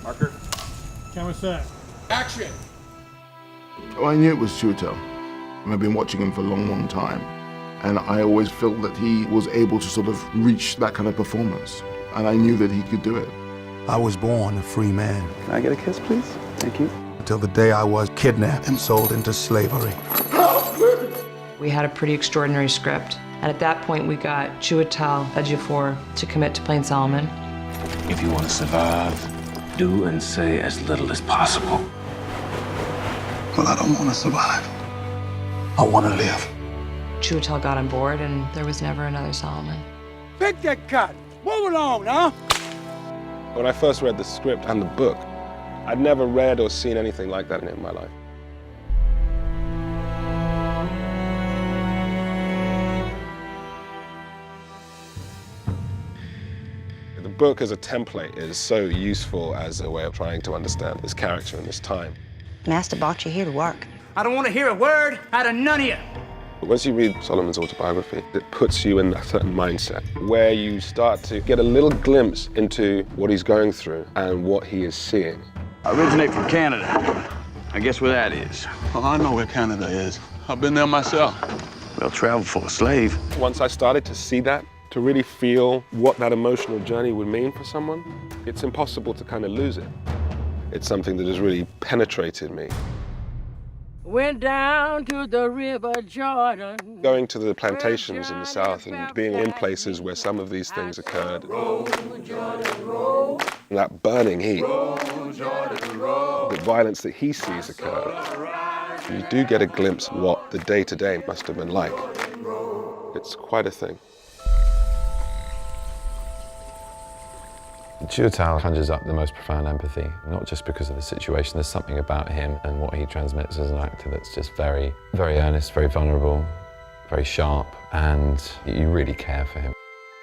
Marker. Camera set. Action! Well, I knew it was Chiwetel. I've been watching him for a long, long time. And I always felt that he was able to sort of reach that kind of performance. And I knew that he could do it. I was born a free man. Can I get a kiss, please? Thank you. Until the day I was kidnapped and sold into slavery. We had a pretty extraordinary script. And at that point, we got Chiwetel Ejiofor to commit to playing Solomon. If you want to survive, do and say as little as possible. Well, I don't want to survive. I want to live. Chiwetel got on board, and there was never another Solomon. Pick that cut! Move along, huh? When I first read the script and the book, I'd never read or seen anything like that in my life. The book as a template is so useful as a way of trying to understand this character in this time. Master brought you here to work. I don't want to hear a word out of none of you. Once you read Solomon's autobiography, it puts you in a certain mindset where you start to get a little glimpse into what he's going through and what he is seeing. I originate from Canada. I guess where that is. Well, I know where Canada is. I've been there myself. Well, travel for a slave. Once I started to see that, to really feel what that emotional journey would mean for someone, it's impossible to kind of lose it. It's something that has really penetrated me. Went down to the river Jordan. Going to the plantations in the South and being in places where some of these things occurred. That burning heat, the violence that he sees occur. You do get a glimpse of what the day-to-day must have been like. It's quite a thing. Chiwetel conjures up the most profound empathy, not just because of the situation. There's something about him and what he transmits as an actor that's just very, very earnest, very vulnerable, very sharp, and you really care for him.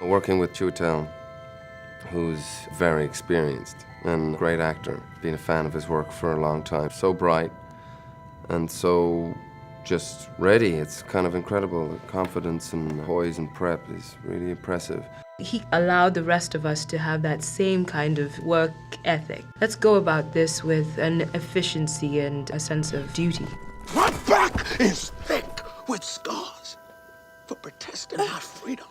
Working with Chiwetel, who's very experienced and a great actor, been a fan of his work for a long time. So bright and so just ready. It's kind of incredible. The confidence and poise and prep is really impressive. He allowed the rest of us to have that same kind of work ethic. Let's go about this with an efficiency and a sense of duty. My back is thick with scars for protesting our freedom.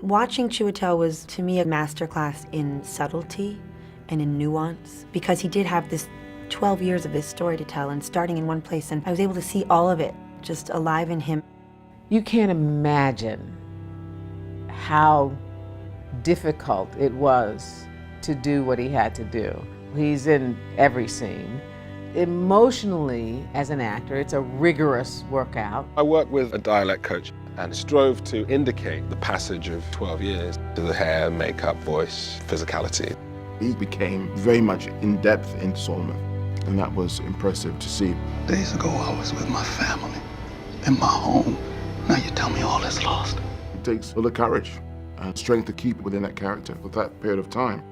Watching Chiwetel was, to me, a masterclass in subtlety and in nuance, because he did have this 12 years of this story to tell, and starting in one place, and I was able to see all of it just alive in him. You can't imagine how difficult it was to do what he had to do. He's in every scene. Emotionally, as an actor, it's a rigorous workout. I worked with a dialect coach and strove to indicate the passage of 12 years to the hair, makeup, voice, physicality. He became very much in depth into Solomon, and that was impressive to see. Days ago, I was with my family, in my home. Now you tell me all is lost. It takes a lot of courage and strength to keep within that character for that period of time.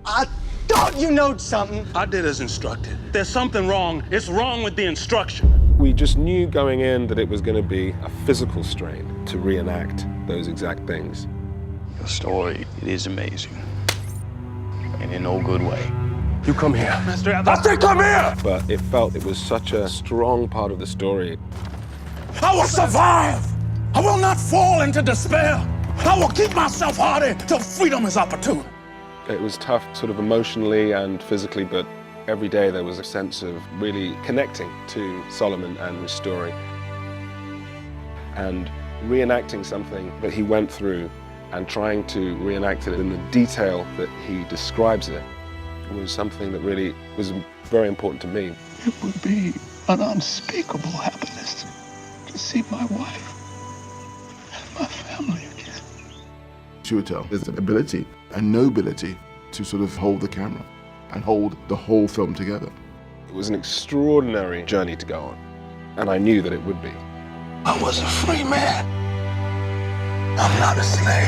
I thought you knowed something. I did as instructed. There's something wrong. It's wrong with the instruction. We just knew going in that it was going to be a physical strain to reenact those exact things. Your story, it is amazing. And in no good way. You come here. Master, I say come here! But it felt it was such a strong part of the story. I will survive. I will not fall into despair. I will keep myself hardy till freedom is opportune. It was tough sort of emotionally and physically, but every day there was a sense of really connecting to Solomon and his story. And reenacting something that he went through and trying to reenact it in the detail that he describes it was something that really was very important to me. It would be an unspeakable happiness to see my wife and my family again. Chiwetel has the ability and nobility to sort of hold the camera and hold the whole film together. It was an extraordinary journey to go on, and I knew that it would be. I was a free man. I'm not a slave.